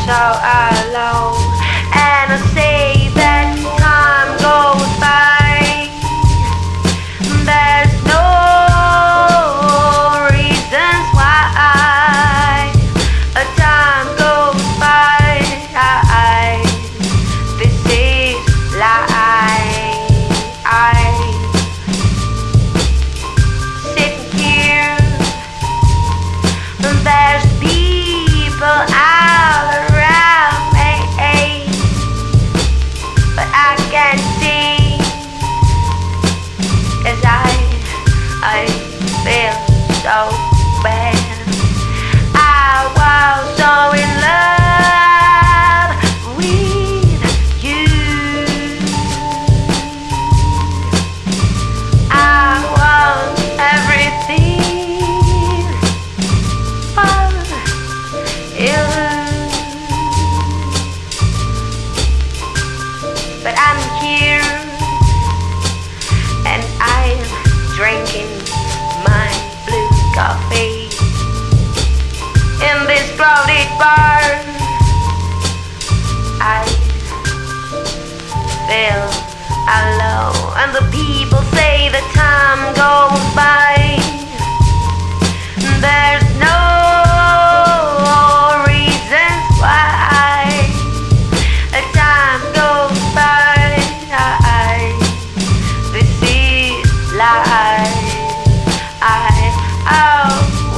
so alone, and I say that time goes by. There's no reasons why time goes by. This is life. Sitting here, there's people all around me, but I can't see, 'cause I feel so bad. I was so in love with you. I want everything for you, but I'm here and I'm drinking my blue coffee in this crowded bar. I feel alone, and the people say the time goes by. There's no reasons why time goes by. This is life.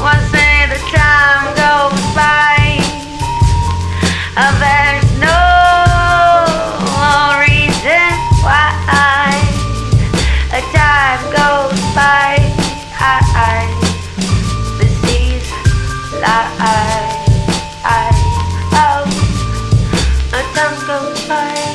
I say the time goes by. There's no reason why time goes by. This is life. Time goes by.